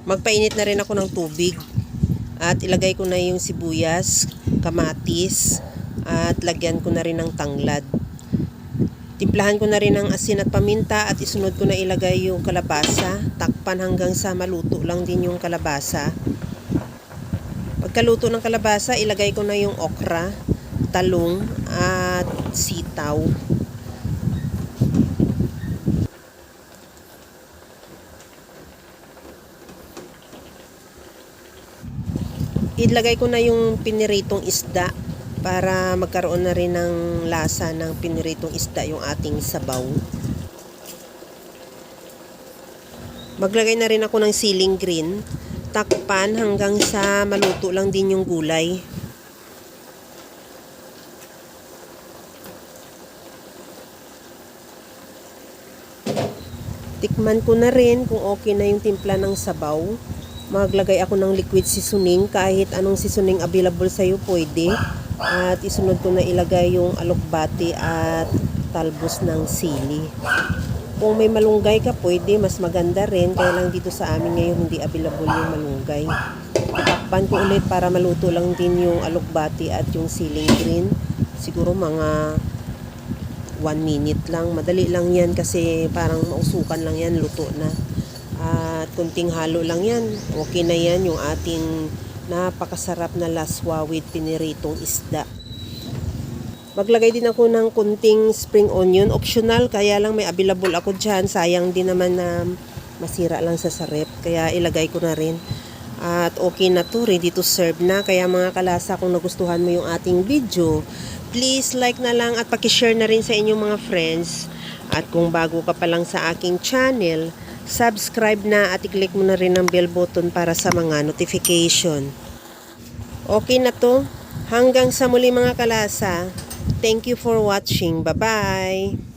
Magpainit na rin ako ng tubig at ilagay ko na yung sibuyas, kamatis at lagyan ko na rin ng tanglad. Timplahan ko na rin ng asin at paminta at isunod ko na ilagay yung kalabasa. Takpan hanggang sa maluto lang din yung kalabasa. Pagkaluto ng kalabasa, ilagay ko na yung okra, talong at sitaw. Ilagay ko na yung piniritong isda para magkaroon na rin ng lasa ng piniritong isda yung ating sabaw. Maglagay na rin ako ng siling green. Takpan hanggang sa maluto lang din yung gulay. Tikman ko na rin kung okay na yung timpla ng sabaw. Maglagay ako ng liquid seasoning, kahit anong seasoning available sa'yo pwede. At isunod ko na ilagay yung alokbati at talbos ng sili. Kung may malunggay ka pwede, mas maganda rin. Kaya lang dito sa amin ngayon hindi available yung malunggay. Takpan ko ulit para maluto lang din yung alokbati at yung siling green. Siguro mga 1 minute lang. Madali lang yan kasi parang mausukan lang yan, luto na. At kunting halo lang yan. Okay na yan yung ating napakasarap na laswa with piniritong isda. Maglagay din ako ng kunting spring onion. Optional, kaya lang may available ako dyan. Sayang din naman na masira lang sa ref. Kaya ilagay ko na rin. At okay na to, ready to serve na. Kaya mga kalasa, kung nagustuhan mo yung ating video, please like na lang at pakishare na rin sa inyong mga friends. At kung bago ka pa lang sa aking channel, subscribe na at i-click mo na rin ang bell button para sa mga notification. Okay na to. Hanggang sa muli mga kalasa. Thank you for watching. Bye-bye!